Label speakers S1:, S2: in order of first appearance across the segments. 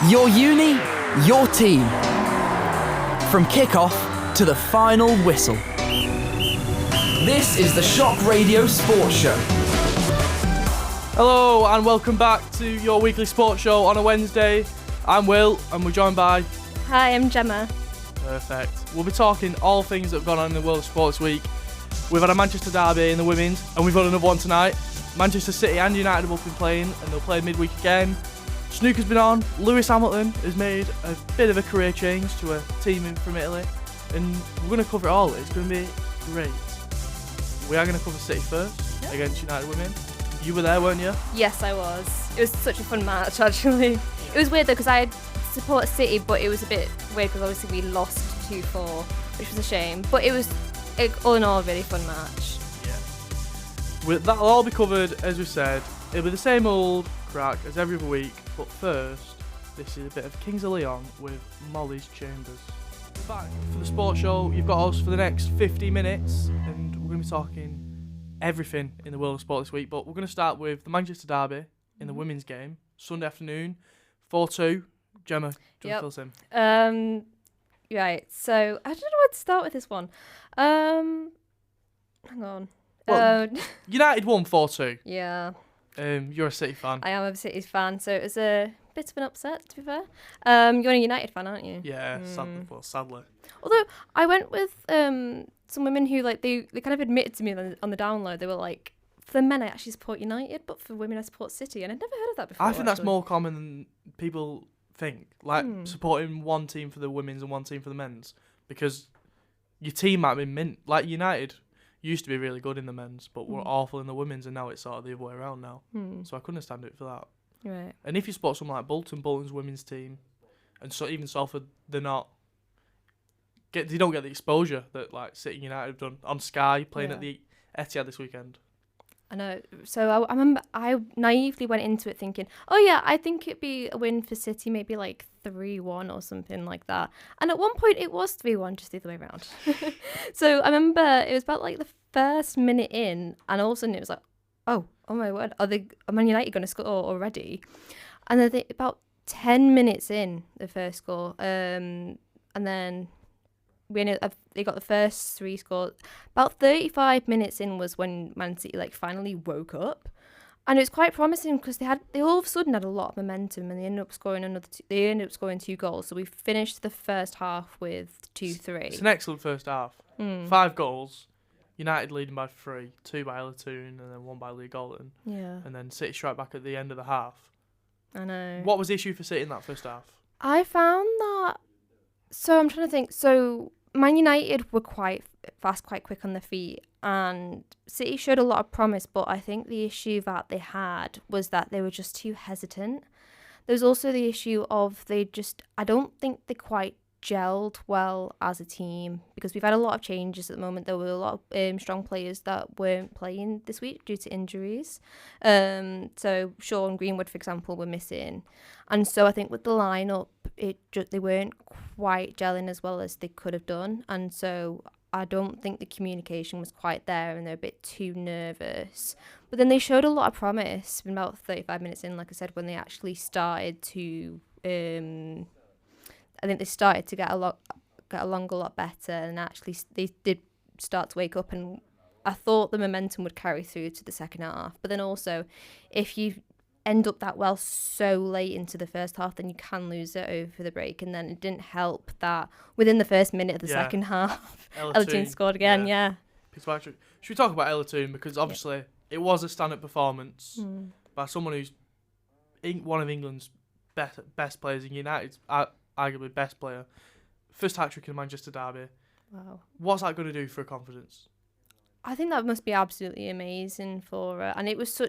S1: Your uni, your team. From kick-off to the final whistle. This is the Shock Radio Sports Show.
S2: Hello and welcome back to your weekly sports show on a Wednesday. I'm Will and we're joined by...
S3: Hi, I'm Gemma.
S2: Perfect. We'll be talking all things that have gone on in the world of sports week. We've had a Manchester derby in the women's and we've got another one tonight. Manchester City and United have both been playing and they'll play midweek again. Snooker's been on. Lewis Hamilton has made a bit of a career change to a team from Italy and we're going to cover it all. It's going to be great. We are going to cover City first against United women. You were there, weren't you?
S3: Yes, I was. It was such a fun match, actually. It was weird, though, because I support City, but it was a bit weird because obviously we lost 2-4, which was a shame. But it was, all in all, a really fun match.
S2: Yeah. That'll all be covered, as we said. It'll be the same old crack as every other week. But first, this is a bit of Kings of Leon with Molly's Chambers. We're back for the sports show. You've got us for the next 50 minutes, and we're going to be talking everything in the world of sport this week, but we're going to start with the Manchester derby in the women's game, Sunday afternoon, 4-2. Gemma, do you want to fill us in?
S3: Right, so I don't know where to start with this one. Hang on.
S2: Well, United won 4-2.
S3: Yeah.
S2: You're a City fan.
S3: I am a City fan, so it was a bit of an upset, to be fair. You're a United fan, aren't you?
S2: Yeah, sadly.
S3: Although, I went with some women who, like, they kind of admitted to me on the download, they were like, for the men I actually support United, but for women I support City, and I'd never heard of that before.
S2: I think that's more common than people think, like supporting one team for the women's and one team for the men's, because your team might be mint. Like United used to be really good in the men's, but were awful in the women's, and now it's sort of the other way around now. So I couldn't stand it for that.
S3: Right.
S2: And if you support someone like Bolton's women's team, and so even Salford, they don't get the exposure that like City and United have done on Sky playing at the Etihad this weekend.
S3: I know. So I remember I naively went into it thinking, oh yeah, I think it'd be a win for City, maybe like 3-1 or something like that. And at one point it was 3-1, just the other way around. So I remember it was about like the first minute in, and all of a sudden it was like, oh my word, are Man United going to score already? And then about 10 minutes in the first score, and then they got the first 3 scores. About 35 minutes in was when Man City like finally woke up, and it was quite promising because they all of a sudden had a lot of momentum, and they ended up scoring 2 goals. So we finished the first half with 2-3.
S2: It's an excellent first half. 5 goals. United leading by 3, 2 by Elatoon, and then 1 by Lee Galton. Yeah. And then City strike back at the end of the half.
S3: I know.
S2: What was the issue for City in that first half?
S3: I found that. So I'm trying to think. So Man United were quite fast, quite quick on their feet, and City showed a lot of promise. But I think the issue that they had was that they were just too hesitant. There was also the issue of I don't think they quite gelled well as a team, because we've had a lot of changes at the moment. There were a lot of strong players that weren't playing this week due to injuries. So Shaw and Greenwood, for example, were missing, and so I think with the lineup, they weren't quite gelling as well as they could have done, and so I don't think the communication was quite there, and they're a bit too nervous. But then they showed a lot of promise about 35 minutes in, like I said, when they actually started to I think they started to get along a lot better, and actually they did start to wake up, and I thought the momentum would carry through to the second half. But then also, if you end up that well so late into the first half, then you can lose it over the break. And then it didn't help that within the first minute of the second half, Elatoon scored again. Yeah.
S2: Should we talk about Elatoon, because obviously it was a stand-up performance by someone who's one of England's best players, in United's arguably best player. First hat-trick in the Manchester derby.
S3: Wow.
S2: What's that going to do for her confidence?
S3: I think that must be absolutely amazing for her. And it was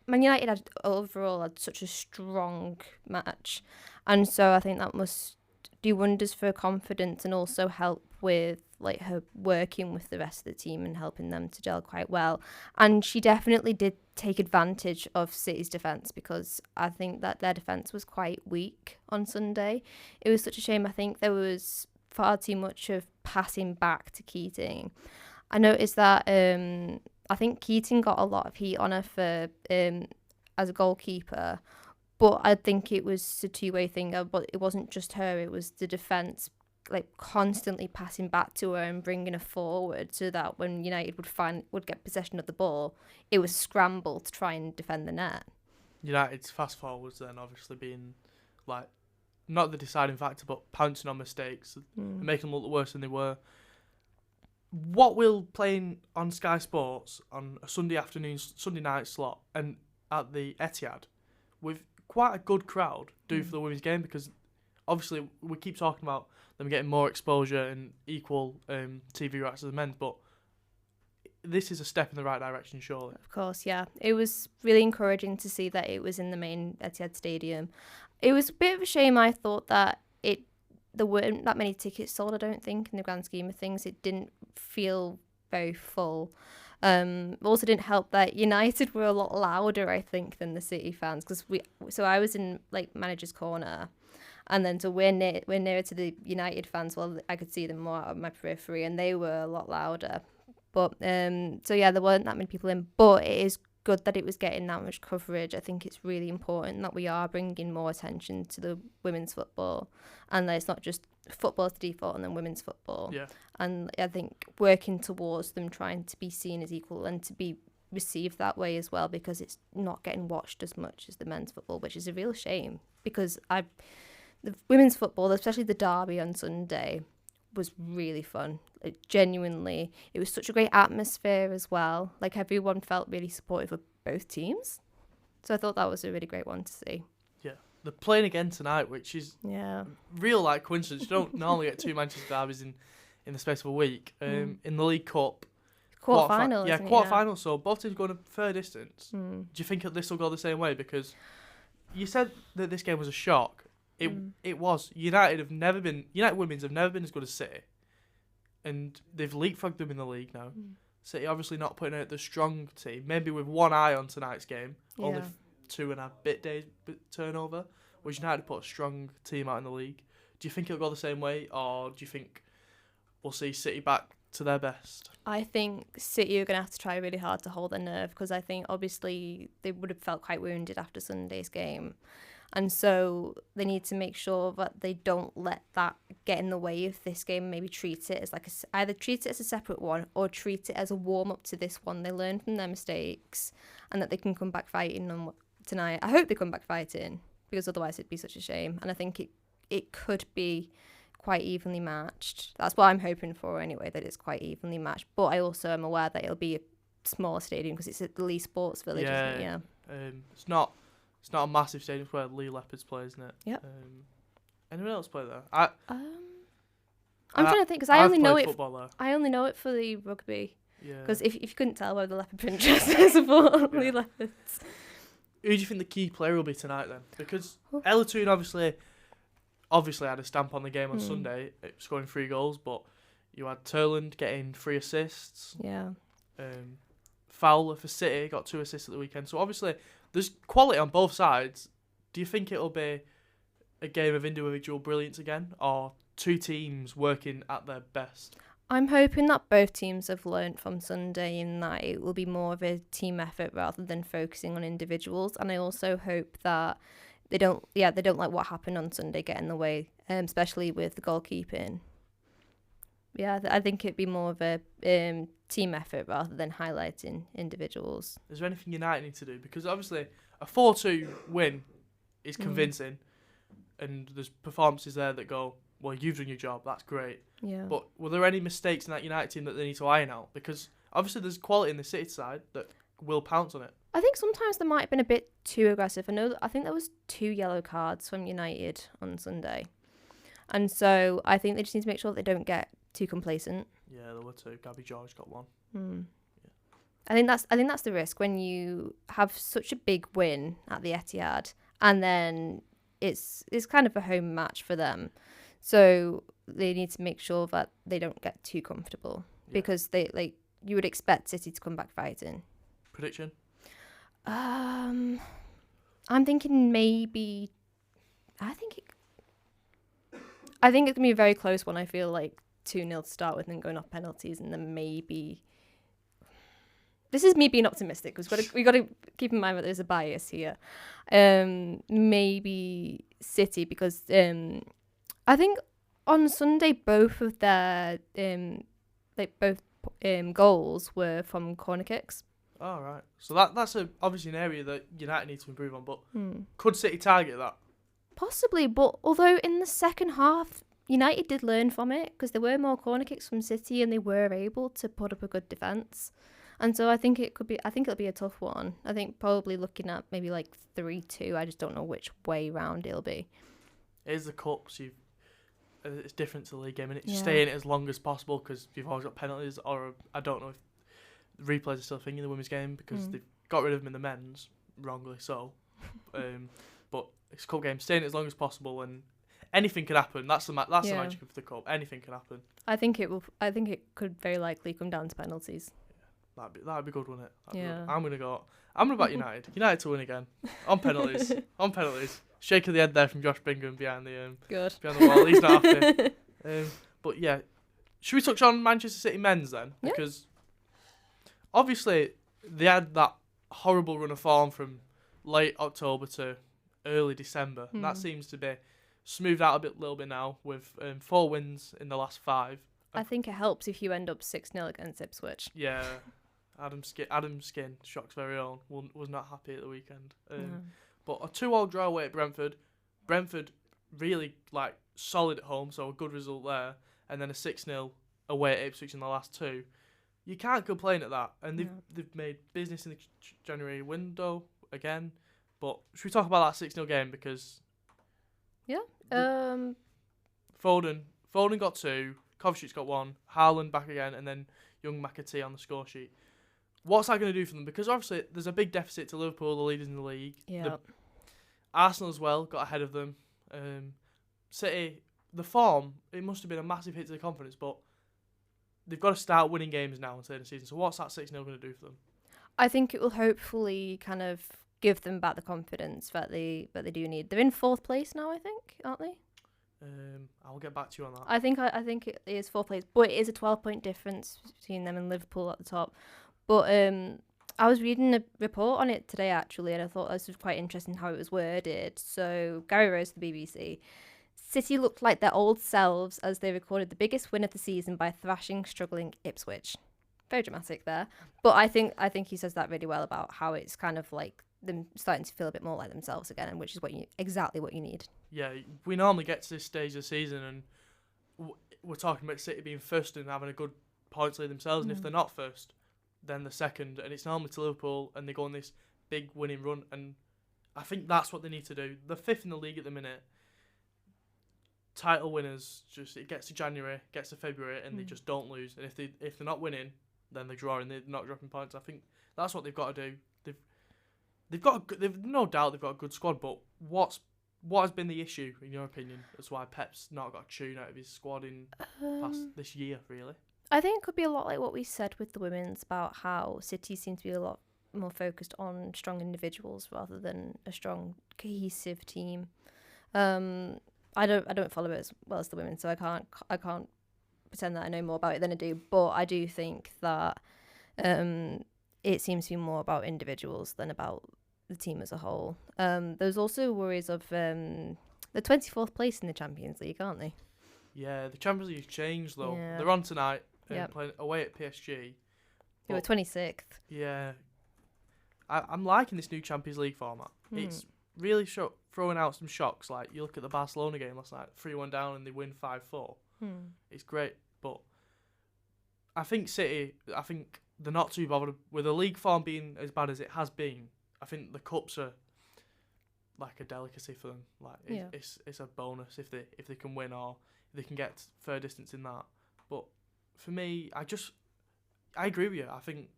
S3: Man United overall had such a strong match. And so I think that must do wonders for her confidence, and also help with like her working with the rest of the team and helping them to gel quite well. And she definitely did take advantage of City's defence, because I think that their defence was quite weak on Sunday. It was such a shame. I think there was far too much of passing back to Keating. I noticed that I think Keating got a lot of heat on her for as a goalkeeper, But I think it was a two-way thing. But it wasn't just her; it was the defence, like constantly passing back to her and bringing her forward, so that when United would get possession of the ball, it was scramble to try and defend the net.
S2: United's fast forwards then obviously being like not the deciding factor, but pouncing on mistakes and making them look worse than they were. What will playing on Sky Sports on a Sunday night slot and at the Etihad with quite a good crowd do for the women's game? Because obviously we keep talking about them getting more exposure and equal TV rights as the men, but this is a step in the right direction, surely.
S3: Of course, yeah. It was really encouraging to see that it was in the main Etihad Stadium. It was a bit of a shame. I thought that there weren't that many tickets sold, I don't think, in the grand scheme of things. It didn't feel very full. Also didn't help that United were a lot louder, I think, than the City fans, because I was in like manager's corner, and then so we're nearer to the United fans. Well, I could see them more out of my periphery, and they were a lot louder. But so yeah, there weren't that many people in, but it is good that it was getting that much coverage. I think it's really important that we are bringing more attention to the women's football, and that it's not just football as the default and then women's football.
S2: Yeah.
S3: And I think working towards them trying to be seen as equal and to be received that way as well, because it's not getting watched as much as the men's football, which is a real shame, because the women's football, especially the derby on Sunday, was really fun. Genuinely, it was such a great atmosphere as well. Like, everyone felt really supportive of both teams, so I thought that was a really great one to see.
S2: Yeah, they're playing again tonight, which is real like coincidence. You don't normally get two Manchester derbies in the space of a week. In the League Cup
S3: quarter-final,
S2: quarter-final. So both teams going a fair distance. Do you think this will go the same way? Because you said that this game was a shock. It was. United women's have never been as good as City, and they've leapfrogged them in the league now. City obviously not putting out the strong team, maybe with one eye on tonight's game, only 2.5 days turnover, whereas United put a strong team out in the league. Do you think it'll go the same way, or do you think we'll see City back to their best?
S3: I think City are going to have to try really hard to hold their nerve, because I think obviously they would have felt quite wounded after Sunday's game. And so they need to make sure that they don't let that get in the way of this game. Maybe treat it as either treat it as a separate one or treat it as a warm-up to this one. They learn from their mistakes and that they can come back fighting on tonight. I hope they come back fighting, because otherwise it'd be such a shame. And I think it could be quite evenly matched. That's what I'm hoping for anyway, that it's quite evenly matched. But I also am aware that it'll be a smaller stadium because it's at the Lee Sports Village, isn't it? Yeah.
S2: It's not a massive stadium. It's where Lee Leopards play, isn't it?
S3: Yep.
S2: Anyone else play there?
S3: I'm trying to think, because I only know it for the rugby.
S2: Yeah.
S3: Because if you couldn't tell, we're the Leopard Princess, I support Lee Leopards.
S2: Who do you think the key player will be tonight then? Because Ella Toone obviously had a stamp on the game on Sunday, scoring 3 goals, but you had Turland getting 3 assists.
S3: Yeah.
S2: Fowler for City got 2 assists at the weekend. So obviously there's quality on both sides. Do you think it'll be a game of individual brilliance again, or two teams working at their best?
S3: I'm hoping that both teams have learnt from Sunday, in that it will be more of a team effort rather than focusing on individuals. And I also hope that they don't let what happened on Sunday get in the way, especially with the goalkeeping. Yeah, I think it'd be more of a team effort rather than highlighting individuals.
S2: Is there anything United need to do? Because obviously a 4-2 win is convincing, and there's performances there that go, well, you've done your job, that's great.
S3: Yeah.
S2: But were there any mistakes in that United team that they need to iron out? Because obviously there's quality in the City side that will pounce on it.
S3: I think sometimes they might have been a bit too aggressive. I think there was 2 yellow cards from United on Sunday. And so I think they just need to make sure that they don't get too complacent.
S2: Yeah, there were 2. Gabby George got 1.
S3: Yeah. I think that's the risk when you have such a big win at the Etihad, and then it's kind of a home match for them. So they need to make sure that they don't get too comfortable, because you would expect City to come back fighting.
S2: Prediction?
S3: I'm thinking maybe. I think it's gonna be a very close one. I feel like 2-0 to start with, and going off penalties, and then maybe this is me being optimistic because we got to keep in mind that there's a bias here. Maybe City because I think on Sunday both of their goals were from corner kicks.
S2: Oh, right. So that's obviously an area that United need to improve on, but could City target that?
S3: Possibly, but although in the second half, United did learn from it because there were more corner kicks from City and they were able to put up a good defence. And so I think it'll be a tough one. I think probably looking at maybe like 3-2. I just don't know which way round it'll be.
S2: It is the cup, so it's different to the league game, and it's stay in it as long as possible because you've always got penalties, or I don't know if replays are still a thing in the women's game because they've got rid of them in the men's, wrongly so. But it's a cup game, stay in it as long as possible, and anything can happen. That's the magic of the cup. Anything can happen. I think
S3: it could very likely come down to penalties.
S2: That'd be good, wouldn't it? I'm gonna back United. United to win again on penalties. On penalties. Shake of the head there from Josh Bingham behind the wall. He's not happy. But yeah, should we touch on Manchester City men's then?
S3: Yeah.
S2: Because obviously they had that horrible run of form from late October to early December, and that seems to be smoothed out a little bit now with 4 wins in the last 5.
S3: I think it helps if you end up 6-0 against Ipswich.
S2: Yeah. Adam Skin, Shock's very own, was not happy at the weekend. But a 2-2 draw away at Brentford. Brentford really solid at home, so a good result there. And then a 6-0 away at Ipswich in the last 2. You can't complain at that. And they've made business in the January window again. But should we talk about that 6-0 game? Because Foden got 2, Kovacic got 1, Haaland back again, and then young McAtee on the score sheet. What's that going to do for them? Because obviously there's a big deficit to Liverpool, the leaders in the league.
S3: Yeah.
S2: Arsenal as well got ahead of them. City, the form, it must have been a massive hit to the confidence, but they've got to start winning games now instead of the season. So what's that 6-0 going to do for them?
S3: I think it will hopefully kind of give them back the confidence that they do need. They're in 4th place now, I think, aren't they?
S2: I'll get back to you on that.
S3: I think it is 4th place, but it is a 12-point difference between them and Liverpool at the top. But I was reading a report on it today, actually, and I thought this was quite interesting how it was worded. So Gary Rose, the BBC, City looked like their old selves as they recorded the biggest win of the season by thrashing struggling Ipswich. Very dramatic there. But I think he says that really well about how it's kind of like them starting to feel a bit more like themselves again, and which is exactly what you need. Yeah,
S2: we normally get to this stage of the season and we're talking about City being first and having a good points lead themselves, and if they're not first, then they're second, and it's normally to Liverpool, and they go on this big winning run, and I think that's what they need to do. They're 5th in the league at the minute. Title winners, just it gets to January, gets to February, and they just don't lose. And if they're not winning, then they draw and they're not dropping points. I think that's what they've got to do. They've no doubt they've got a good squad, but what has been the issue in your opinion as why Pep's not got a tune out of his squad in past this year really?
S3: I think it could be a lot like what we said with the women's about how City seem to be a lot more focused on strong individuals rather than a strong cohesive team. I don't follow it as well as the women, so I can't pretend that I know more about it than I do. But I do think that it seems to be more about individuals than about the team as a whole. There's also worries of the 24th place in the Champions League, aren't they?
S2: Yeah, the Champions League's changed though. Yeah. They're on tonight playing away at PSG.
S3: They were 26th.
S2: Yeah. I'm liking this new Champions League format. It's really throwing out some shocks. Like, you look at the Barcelona game last night, 3-1 down and they win 5-4. It's great, but I think City, they're not too bothered with the league form being as bad as it has been. I think the cups are like a delicacy for them. Like it's a bonus if they can win or if they can get further distance in that. But for me, I agree with you. I think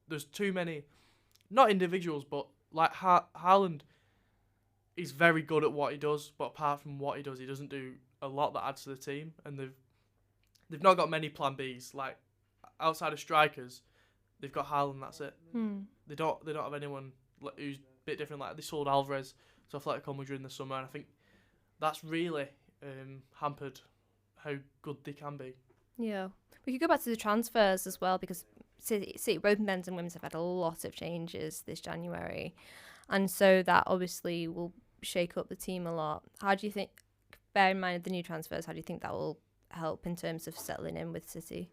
S2: there's too many, not individuals, but like Haaland is very good at what he does, but apart from what he does, he doesn't do a lot that adds to the team. And they've not got many plan Bs. Like outside of strikers, they've got Haaland. That's it. They don't have anyone who's a bit different. Like they sold Alvarez to Atletico Madrid in the summer, and I think that's really hampered how good they can be.
S3: Yeah, we could go back to the transfers as well because City, both men's and women's have had a lot of changes this January, and so that obviously will shake up the team a lot. How do you think, bear in mind the new transfers, how do you think that will help in terms of settling in with City?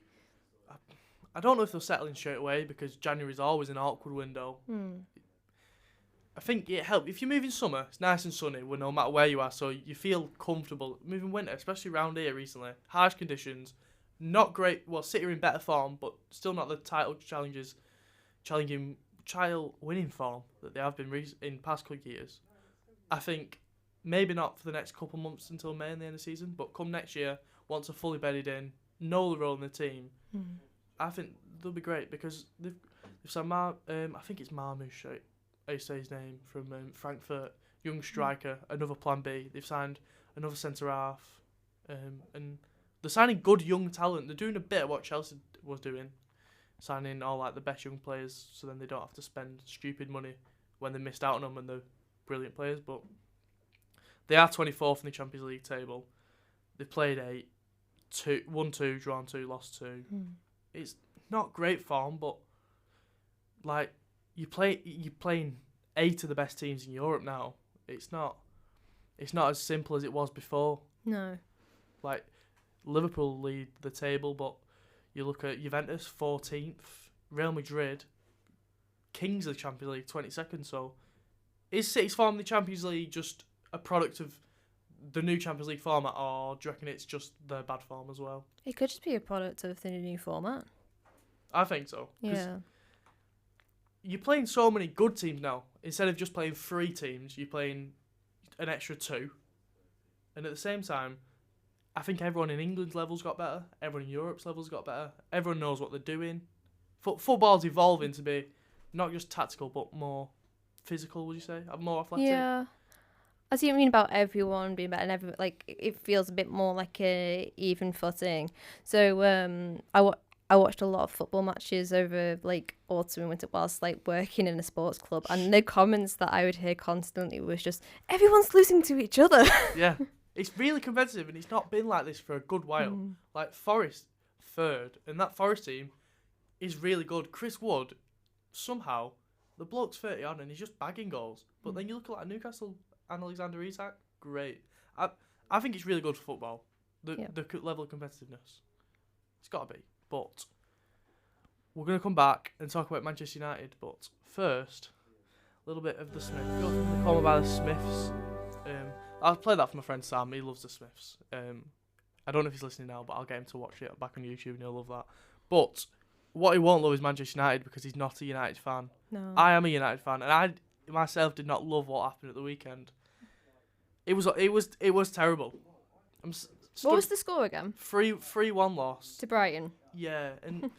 S2: I don't know if they'll settle in straight away because January is always an awkward window. I think it helps. If you move in summer, it's nice and sunny, well, no matter where you are, so you feel comfortable. Moving winter, especially around here recently, harsh conditions, not great. Well, City are in better form, but still not the challenging winning form that they have been in past couple of years. I think maybe not for the next couple of months until May and the end of the season, but come next year, once they're fully bedded in, know the role in the team, I think they'll be great because they've signed I think it's Marmoush, I say his name, from Frankfurt, young striker, another plan B. They've signed another centre half, and they're signing good young talent. They're doing a bit of what Chelsea was doing, signing all like the best young players, so then they don't have to spend stupid money when they missed out on them and they're brilliant players. But they are 24th in the Champions League table. They've played 8, 1-2, drawn 2, lost 2. It's not great form, but like you're playing 8 of the best teams in Europe now. It's not as simple as it was before.
S3: No.
S2: Like Liverpool lead the table, but you look at Juventus 14th, Real Madrid, kings of the Champions League 22nd. So is City's form in the Champions League just a product of the new Champions League format, or do you reckon it's just their bad form as well?
S3: It could just be a product of the new format.
S2: I think so.
S3: Yeah.
S2: You're playing so many good teams now. Instead of just playing 3 teams, you're playing an extra 2. And at the same time, I think everyone in England's levels got better. Everyone in Europe's levels got better. Everyone knows what they're doing. Football's evolving to be not just tactical, but more physical, would you say? More athletic?
S3: Yeah. I see what you mean about everyone being better, and it feels a bit more like a even footing. So I watched a lot of football matches over like autumn and winter whilst like working in a sports club, and the comments that I would hear constantly was just everyone's losing to each other.
S2: Yeah, it's really competitive, and it's not been like this for a good while. Like Forest 3rd, and that Forest team is really good. Chris Wood, somehow the bloke's 30 on and he's just bagging goals. But then you look at like Newcastle and Alexander Isak, great. I think it's really good for football. The level of competitiveness, it's got to be. But we're going to come back and talk about Manchester United. But first, a little bit of the Smiths. They call me by the Smiths. I'll play that for my friend Sam. He loves the Smiths. I don't know if he's listening now, but I'll get him to watch it back on YouTube and he'll love that. But what he won't love is Manchester United because he's not a United fan.
S3: No.
S2: I am a United fan, and I myself did not love what happened at the weekend. It was terrible.
S3: What was the score again?
S2: 3-1 loss
S3: To Brighton.
S2: Yeah, and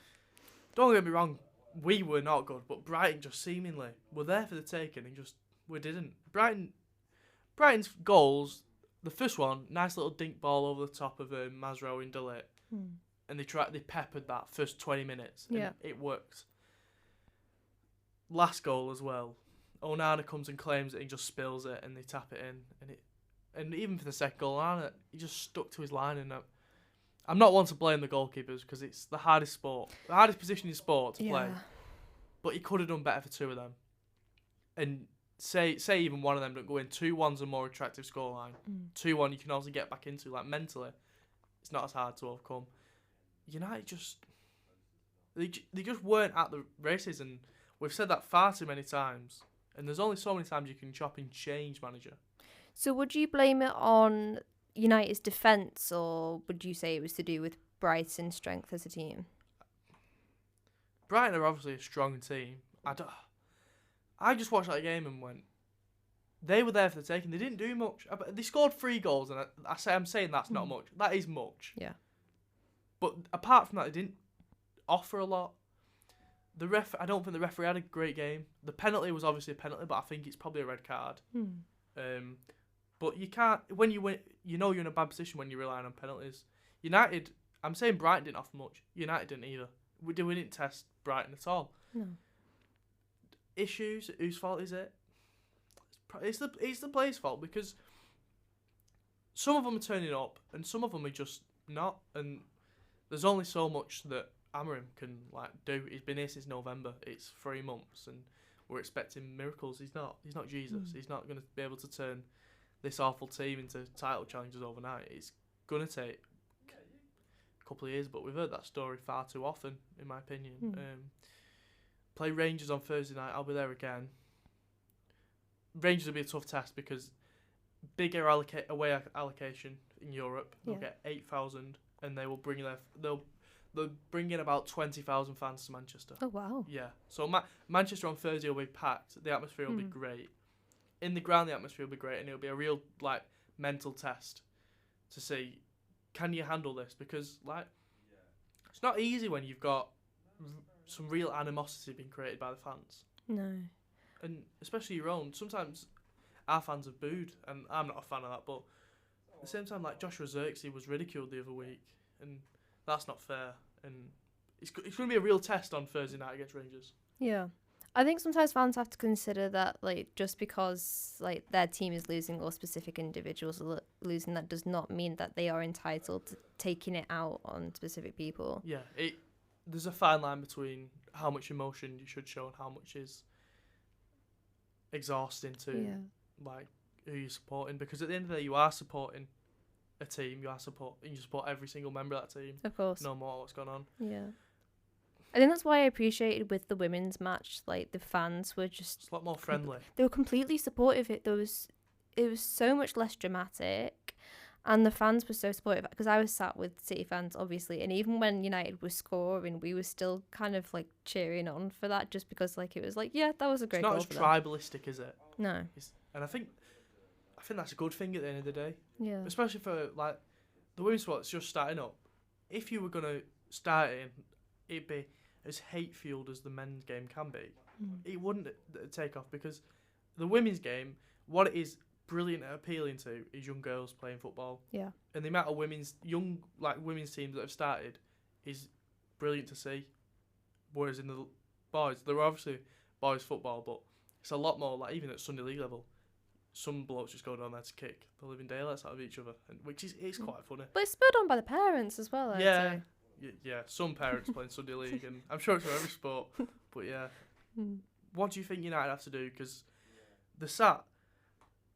S2: don't get me wrong, we were not good, but Brighton just seemingly were there for the taking, and we didn't. Brighton's goals, the first one, nice little dink ball over the top of Masro in Delit, and they peppered that first 20 minutes, and it worked. Last goal as well, Onana comes and claims it and just spills it, and they tap it in, and even for the second goal, Onana, he just stuck to his line, and I'm not one to blame the goalkeepers because it's the hardest position in sport to play. But he could have done better for 2 of them. And say even one of them don't go in, 2-1's a more attractive scoreline. 2-1 you can also get back into, like mentally, it's not as hard to overcome. United they just weren't at the races, and we've said that far too many times. And there's only so many times you can chop and change manager. So
S3: would you blame it on United's defence, or would you say it was to do with Brighton's strength as a team?
S2: Brighton are obviously a strong team. I just watched that game and went, they were there for the taking. They didn't do much. They scored 3 goals, and I'm saying that's not much. That is much.
S3: Yeah.
S2: But apart from that, they didn't offer a lot. I don't think the referee had a great game. The penalty was obviously a penalty, but I think it's probably a red card. But you can't, when you win, you're in a bad position when you're relying on penalties. United, I'm saying Brighton didn't offer much. United didn't either. We didn't test Brighton at all.
S3: No.
S2: Issues, whose fault is it? It's the players' fault, because some of them are turning up and some of them are just not. And there's only so much that Amorim can do. He's been here since November. It's 3 months, and we're expecting miracles. He's not Jesus. He's not going to be able to turn this awful team into title challengers overnight. It's going to take a couple of years, but we've heard that story far too often, in my opinion. Play Rangers on Thursday night. I'll be there again. Rangers will be a tough test because bigger away allocation in Europe. They'll get 8,000, and they will bring they'll bring in about 20,000 fans to Manchester.
S3: Oh wow!
S2: Yeah, so Manchester on Thursday will be packed. The atmosphere will be great. In the ground, the atmosphere will be great, and it'll be a real mental test to see, can you handle this? Because it's not easy when you've got some real animosity being created by the fans.
S3: No.
S2: And especially your own. Sometimes our fans have booed, and I'm not a fan of that, but at the same time, Joshua Zirkzee was ridiculed the other week, and that's not fair. And it's going to be a real test on Thursday night against Rangers.
S3: Yeah. I think sometimes fans have to consider that, just because, their team is losing or specific individuals are losing, that does not mean that they are entitled to taking it out on specific people.
S2: Yeah, there's a fine line between how much emotion you should show and how much is exhausting to who you're supporting, because at the end of the day you are supporting a team, you support every single member of that team,
S3: of course,
S2: no matter what's going on.
S3: I think that's why I appreciated with the women's match, the fans were just
S2: it's a lot more friendly.
S3: They were completely supportive. It was so much less dramatic, and the fans were so supportive, because I was sat with City fans obviously, and even when United was scoring, we were still kind of cheering on for that, just because it was that was a great goal.
S2: It's not as tribalistic, is it?
S3: No.
S2: And I think that's a good thing at the end of the day.
S3: Yeah.
S2: Especially for the women's sport's just starting up. If you were gonna start it'd be as hate fueled as the men's game can be. It wouldn't take off, because the women's game, what it is brilliant at appealing to is young girls playing football.
S3: Yeah.
S2: And the amount of women's teams that have started is brilliant to see. Whereas in the boys, there are obviously boys football, but it's a lot more even at Sunday League level. Some blokes just go down there to kick the living daylights out of each other, which is quite funny.
S3: But it's spurred on by the parents as well. I'd say.
S2: Yeah. Some parents playing Sunday League, and I'm sure it's for every sport. But yeah, what do you think United have to do? Because they're sat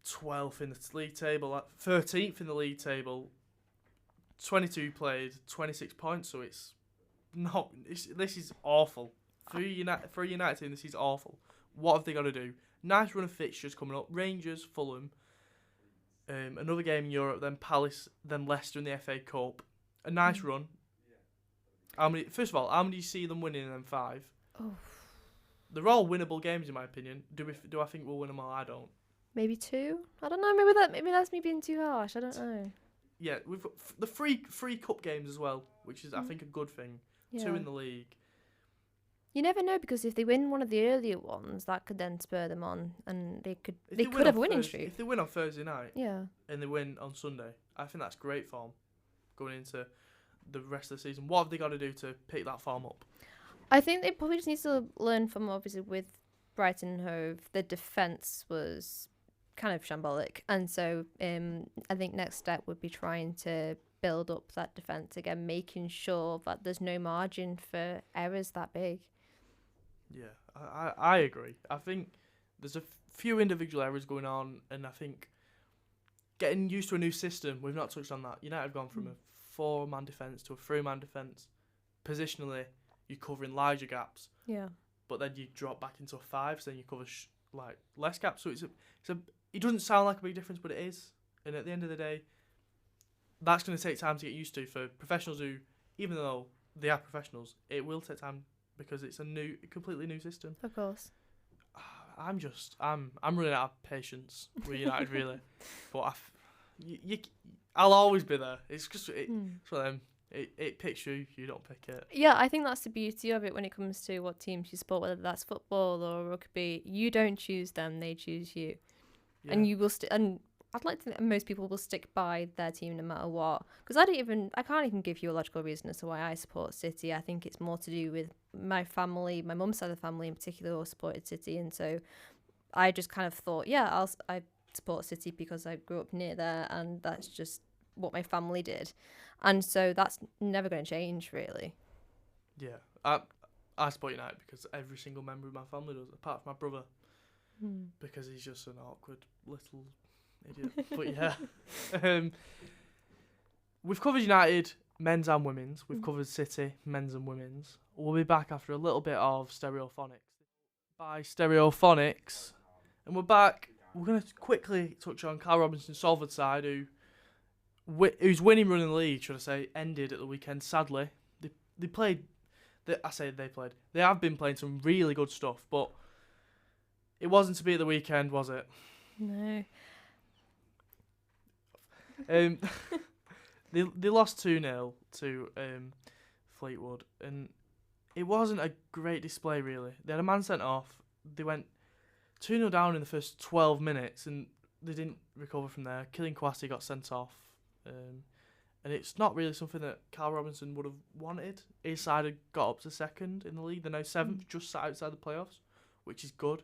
S2: 12th in the league table, 13th in the league table, 22 played, 26 points. So it's not. This is awful for a United team. This is awful. What have they got to do? Nice run of fixtures coming up. Rangers, Fulham, another game in Europe, then Palace, then Leicester in the FA Cup. A nice run. First of all, how many do you see them winning in them 5?
S3: Oh.
S2: They're all winnable games in my opinion. Do I think we'll win them all? I don't.
S3: Maybe 2? I don't know. Maybe that's me being too harsh. I don't know.
S2: Yeah, we've got the free cup games as well, which is I think a good thing.
S3: Yeah.
S2: 2 in the league.
S3: You never know, because if they win one of the earlier ones, that could then spur them on, and they could
S2: If
S3: could have a
S2: on
S3: winning
S2: Thursday,
S3: streak.
S2: If they win on Thursday night,
S3: Yeah.
S2: and they win on Sunday, I think that's great form going into the rest of the season. What have they got to do to pick that form up?
S3: I think they probably just need to learn from, obviously, with Brighton and Hove, the defence was kind of shambolic, and so I think next step would be trying to build up that defence again, making sure that there's no margin for errors that big.
S2: Yeah, I agree. I think there's a few individual errors going on, and I think getting used to a new system, we've not touched on that. United have gone from a 4-man defence to a 3-man defence. Positionally, you're covering larger gaps.
S3: Yeah.
S2: But then you drop back into a 5, so then you cover less gaps. So it doesn't sound like a big difference, but it is. And at the end of the day, that's going to take time to get used to for professionals who, even though they are professionals, it will take time because it's a completely new system.
S3: Of course.
S2: I'm running out of patience with United, really. But I'll always be there. It's just it's one of them. It picks you don't pick it.
S3: Yeah, I think that's the beauty of it when it comes to what teams you support, whether that's football or rugby. You don't choose them; they choose you, and you will. And I'd like to think that most people will stick by their team no matter what. Because I can't even give you a logical reason as to why I support City. I think it's more to do with my family, my mum's side of the family in particular, all supported City, and so I just kind of thought, I support City because I grew up near there, and that's just what my family did, and so that's never going to change, really.
S2: Yeah, I support United because every single member of my family does, apart from my brother, because he's just an awkward little idiot. But yeah, we've covered United, men's and women's. We've covered City, men's and women's. We'll be back after a little bit of Stereophonics. By Stereophonics, and we're back. We're going to quickly touch on Carl Robinson's Salford side, whose winning run in the league, should I say, ended at the weekend. Sadly, they played. They have been playing some really good stuff, but it wasn't to be at the weekend, was it?
S3: No.
S2: They lost 2-0 to Fleetwood, and it wasn't a great display, really. They had a man sent off. They went 2-0 down in the first 12 minutes, and they didn't recover from there. Killian Kwasi got sent off. And it's not really something that Carl Robinson would have wanted. His side had got up to second in the league. They're now seventh, just sat outside the playoffs, which is good.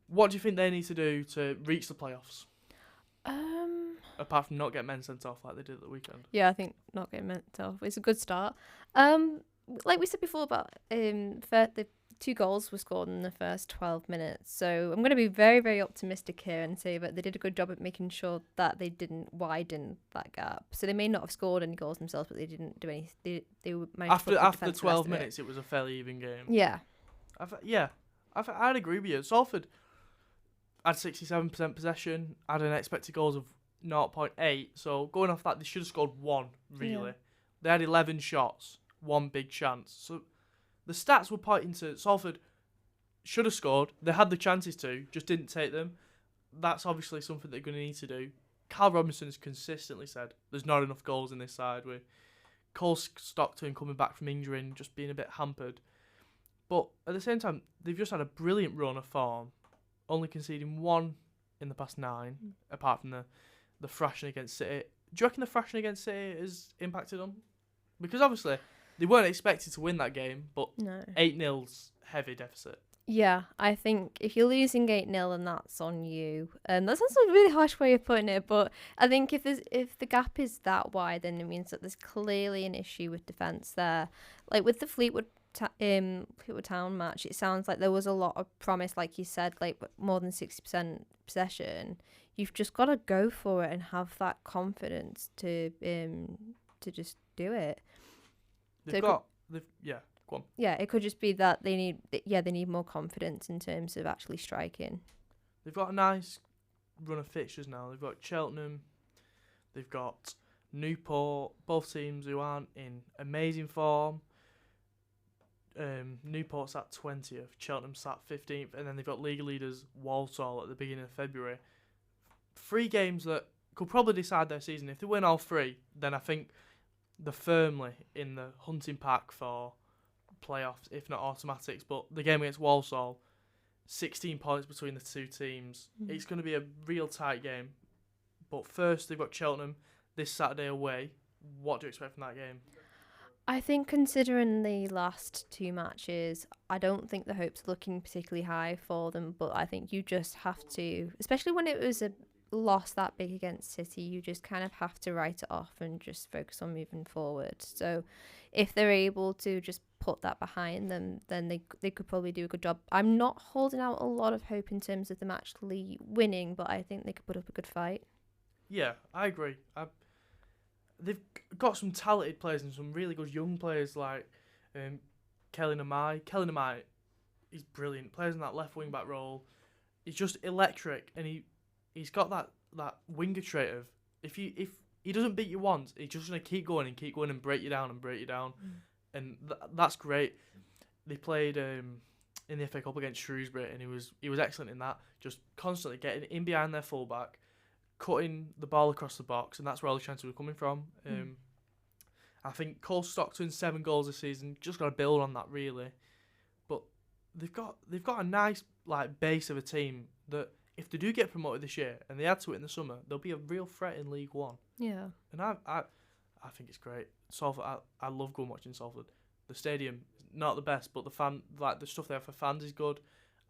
S2: What do you think they need to do to reach the playoffs? Apart from not get men sent off like they did at the weekend.
S3: Yeah, I think not getting sent off is a good start. Like we said before about the 2 goals were scored in the first 12 minutes. So I'm going to be very, very optimistic here and say that they did a good job at making sure that they didn't widen that gap. So they may not have scored any goals themselves, but they didn't do any. They managed
S2: after the 12 minutes, it was a fairly even game.
S3: Yeah.
S2: I'd agree with you. Salford had 67% possession, had an expected goals of 0.8. So going off that, they should have scored 1, really. Yeah. They had 11 shots, 1 big chance. So the stats were pointing to Salford should have scored. They had the chances to, just didn't take them. That's obviously something they're going to need to do. Carl Robinson has consistently said there's not enough goals in this side, with Cole Stockton coming back from injury and just being a bit hampered. But at the same time, they've just had a brilliant run of form, only conceding 1 in the past 9, apart from the thrashing against City. Do you reckon the thrashing against City has impacted them? Because obviously they weren't expected to win that game, but
S3: No.
S2: 8-0's heavy deficit.
S3: Yeah, I think if you're losing 8-0, then that's on you. And that sounds like a really harsh way of putting it, but I think if the gap is that wide, then it means that there's clearly an issue with defence there. Like with the Fleetwood Town match, it sounds like there was a lot of promise, like you said, like more than 60% possession. You've just got to go for it and have that confidence to just do it.
S2: Go on.
S3: Yeah, it could just be that they need more confidence in terms of actually striking.
S2: They've got a nice run of fixtures now. They've got Cheltenham, they've got Newport, both teams who aren't in amazing form. Newport's at 20th, Cheltenham's at 15th, and then they've got league leaders Walsall at the beginning of February. 3 games that could probably decide their season. If they win all 3, then I think they're firmly in the hunting pack for playoffs, if not automatics. But the game against Walsall, 16 points between the 2 teams. It's going to be a real tight game. But first, they've got Cheltenham this Saturday away. What do you expect from that game?
S3: I think considering the last 2 matches, I don't think the hopes are looking particularly high for them, but I think you just have to, especially when it was a loss that big against City, you just kind of have to write it off and just focus on moving forward. So if they're able to just put that behind them, then they could probably do a good job. I'm not holding out a lot of hope in terms of them actually winning, but I think they could put up a good fight.
S2: Yeah, I agree. They've got some talented players and some really good young players like Kelly Namai. Kelly Namai, he's brilliant. Plays in that left wing back role. He's just electric, and he's got that winger trait of if he doesn't beat you once, he's just gonna keep going and break you down. And that's great. They played in the FA Cup against Shrewsbury, and he was excellent in that. Just constantly getting in behind their fullback, cutting the ball across the box, and that's where all the chances were coming from. I think Cole Stockton's 7 goals this season, just got to build on that really. But they've got a nice base of a team that if they do get promoted this year, and they add to it in the summer, they'll be a real threat in League One.
S3: Yeah.
S2: And I think it's great. Salford, I love going watching Salford. The stadium, not the best, but the stuff they have for fans is good.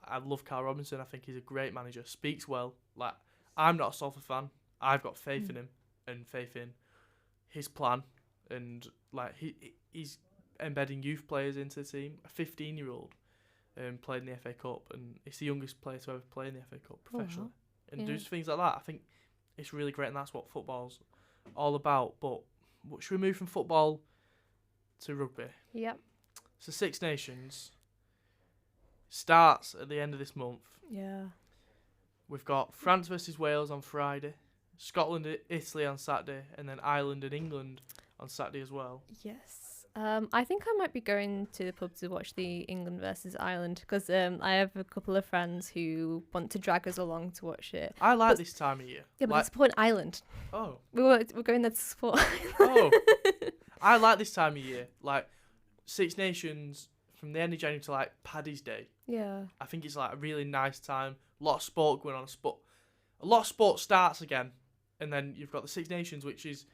S2: I love Carl Robinson. I think he's a great manager. Speaks well. I'm not a Salford fan. I've got faith in him and faith in his plan. And he's embedding youth players into the team. A 15-year-old played in the FA Cup, and it's the youngest player to ever play in the FA Cup professionally. And do things like that. I think it's really great, and that's what football's all about. But should we move from football to rugby?
S3: Yep.
S2: So Six Nations starts at the end of this month.
S3: Yeah.
S2: We've got France versus Wales on Friday, Scotland, Italy on Saturday, and then Ireland and England on Saturday as well.
S3: Yes. I think I might be going to the pub to watch the England versus Ireland because I have a couple of friends who want to drag us along to watch it.
S2: I like this time of year.
S3: Yeah, but they support Ireland.
S2: Oh.
S3: We're going there to support
S2: Oh. I like this time of year. Like, Six Nations from the end of January to, like, Paddy's Day.
S3: Yeah.
S2: I think it's, like, a really nice time. A lot of sport going on. A lot of sport starts again. And then you've got the Six Nations, which is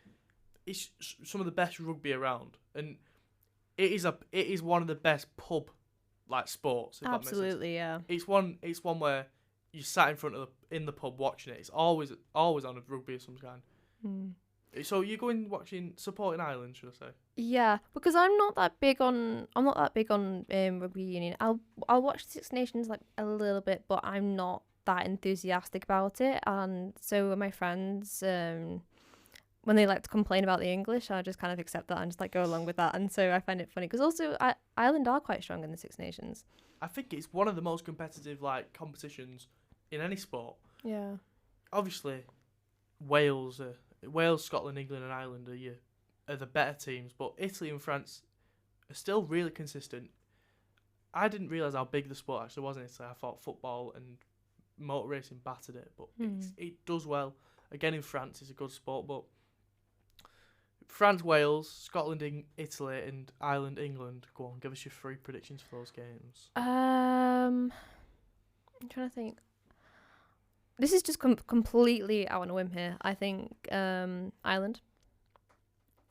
S2: it's some of the best rugby around. And it is one of the best pub like sports. If
S3: Absolutely,
S2: that makes sense.
S3: yeah.
S2: It's one where you sat in the pub watching it. It's always on a rugby of some kind. So you're going supporting Ireland, should I say?
S3: Yeah, because I'm not that big on rugby union. I'll watch Six Nations like a little bit, but I'm not that enthusiastic about it. And so my friends, when they like to complain about the English, I just kind of accept that and just like go along with that. And so I find it funny because also Ireland are quite strong in the Six Nations.
S2: I think it's one of the most competitive like competitions in any sport.
S3: Yeah.
S2: Obviously, Wales, Scotland, England, and Ireland are the better teams, but Italy and France are still really consistent. I didn't realise how big the sport actually was in Italy. I thought football and motor racing battered it, but it does well. Again, in France, it's a good sport, but France, Wales, Scotland, Italy, and Ireland, England. Go on, give us your 3 predictions for those games.
S3: I'm trying to think. This is just completely out on a whim here. I think Ireland,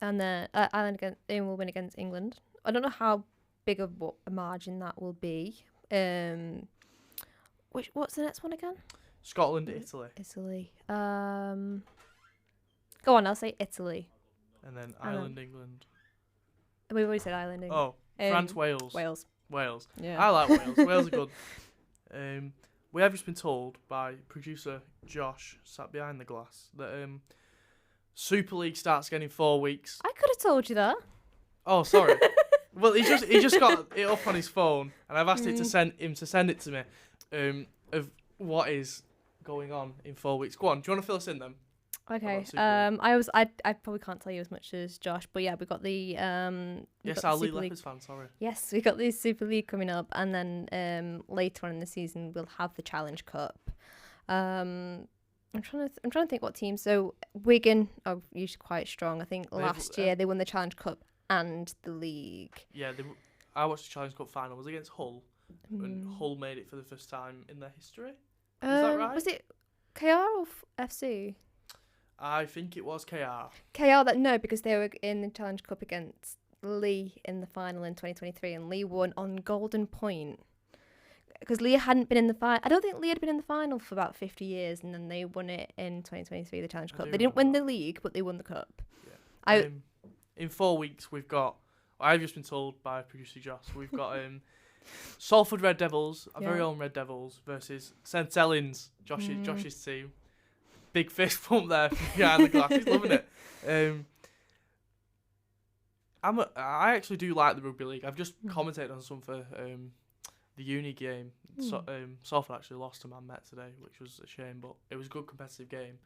S3: and then Ireland will win against England. I don't know how big of a margin that will be. What's the next one again?
S2: Scotland, Italy.
S3: Italy. Go on, I'll say Italy.
S2: And then Ireland, England.
S3: We've already said Ireland, England.
S2: Oh, France, Wales.
S3: Wales.
S2: Yeah. I like Wales. Wales are good. We have just been told by producer Josh, sat behind the glass, that Super League starts again in 4 weeks.
S3: I could have told you that.
S2: Oh, sorry. Well, he just got it up on his phone, and I've asked him to send it to me. Of what is going on in 4 weeks. Go on. Do you want to fill us in then?
S3: Okay. I probably can't tell you as much as Josh, but yeah, we got the
S2: yes, our Lee Leopards fan. Sorry.
S3: Yes, we got the Super League coming up, and then later on in the season we'll have the Challenge Cup. I'm trying to think what team. So Wigan are usually quite strong. I think last year they won the Challenge Cup and the league.
S2: Yeah, I watched the Challenge Cup final. It was against Hull, and Hull made it for the first time in their history. Is that right?
S3: Was it KR or FC?
S2: I think it was KR.
S3: No, because they were in the Challenge Cup against Lee in the final in 2023, and Lee won on golden point. Because Lee hadn't been in the final. I don't think Lee had been in the final for about 50 years, and then they won it in 2023, the Challenge Cup. They didn't win the league, but they won the cup.
S2: Yeah. In 4 weeks, we've got. I've just been told by producer Josh. We've got Salford Red Devils, our very own Red Devils, versus St Helens, Josh's team. Big fist pump there from behind the glass. He's loving it. I actually do like the rugby league. I've just commentated on some for the uni game. Salford actually lost to Man Met today, which was a shame, but it was a good competitive game.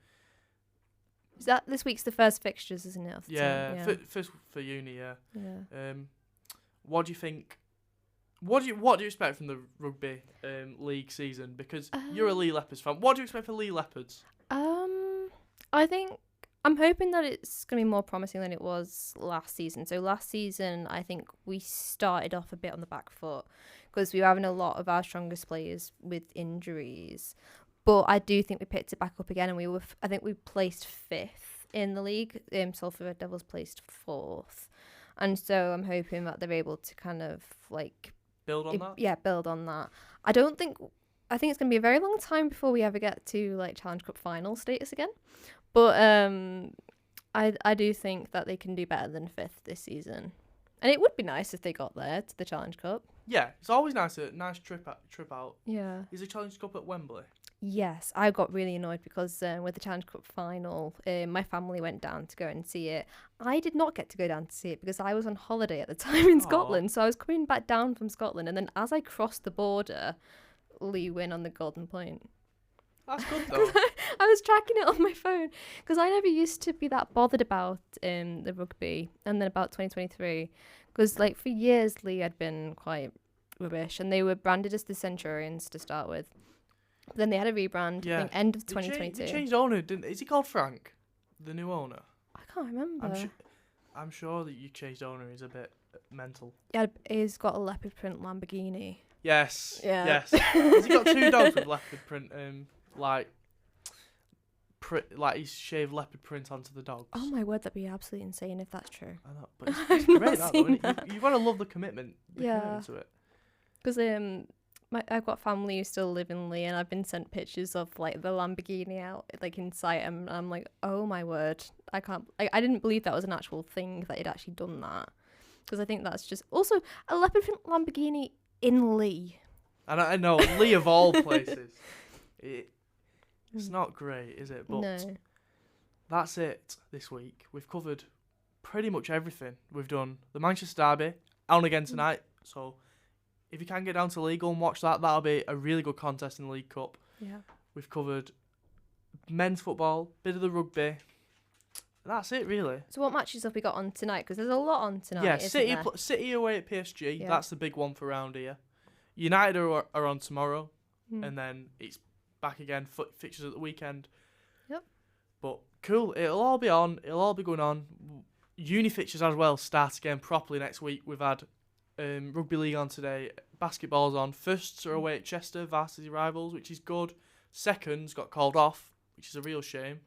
S3: Is that this week's the first fixtures, isn't it?
S2: Yeah. First for uni. Yeah. What do you think? What do you expect from the rugby league season? Because you're a Lee Leopards fan. What do you expect for Lee Leopards?
S3: I'm hoping that it's going to be more promising than it was last season. So last season, I think we started off a bit on the back foot because we were having a lot of our strongest players with injuries. But I do think we picked it back up again, and I think we placed 5th in the league. Salford Red Devils placed 4th, and so I'm hoping that they're able to kind of like
S2: build on that.
S3: Yeah, build on that. I think it's going to be a very long time before we ever get to like Challenge Cup final status again. But I do think that they can do better than 5th this season. And it would be nice if they got there to the Challenge Cup.
S2: Yeah, it's always nice trip out.
S3: Yeah.
S2: Is the Challenge Cup at Wembley?
S3: Yes, I got really annoyed because with the Challenge Cup final, my family went down to go and see it. I did not get to go down to see it because I was on holiday at the time in Scotland. So I was coming back down from Scotland, and then as I crossed the border, Lee win on the Golden Point.
S2: That's good though.
S3: I was tracking it on my phone because I never used to be that bothered about the rugby, and then about 2023 because like for years Lee had been quite rubbish, and they were branded as the Centurions to start with. But then they had a rebrand. I think end of 2022.
S2: They changed owner, didn't? Is he called Frank, the new owner?
S3: I can't remember.
S2: I'm sure that you changed owner is a bit mental.
S3: Yeah, he's got a leopard print Lamborghini.
S2: Yes.
S3: Yeah.
S2: Yes. Has he got 2 dogs with leopard print? Like he's shaved leopard print onto the dogs.
S3: Oh my word, that'd be absolutely insane if that's true.
S2: I know, but it's great that though, isn't it? You've got to love the commitment. Commitment to it.
S3: Because I've got family who still live in Lee, and I've been sent pictures of like the Lamborghini out like in sight, and I'm like, oh my word, I can't. I didn't believe that was an actual thing that he'd actually done that, because I think that's just also a leopard print Lamborghini in Lee.
S2: And I know Lee of all places. It's not great, is it? But
S3: no.
S2: That's it this week. We've covered pretty much everything. We've done the Manchester Derby on again tonight. So if you can get down to League and watch that, that'll be a really good contest in the League Cup.
S3: Yeah.
S2: We've covered men's football, bit of the rugby. That's it, really.
S3: So what matches have we got on tonight? Because there's a lot on tonight.
S2: Yeah,
S3: isn't there?
S2: City away at PSG.
S3: Yeah.
S2: That's the big one for around here. United are on tomorrow, and then it's back again. Fixtures at the weekend.
S3: Yep.
S2: But cool. It'll all be on. It'll all be going on. Uni fixtures as well start again properly next week. We've had rugby league on today. Basketball's on. Firsts are away at Chester, varsity rivals, which is good. Seconds got called off, which is a real shame.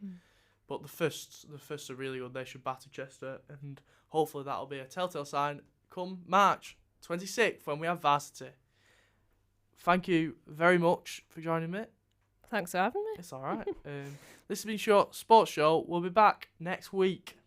S2: But the firsts are really good. They should batter Chester, and hopefully that'll be a telltale sign come March 26th when we have varsity. Thank you very much for joining me.
S3: Thanks for having me.
S2: It's all right. This has been Short Sports Show. We'll be back next week.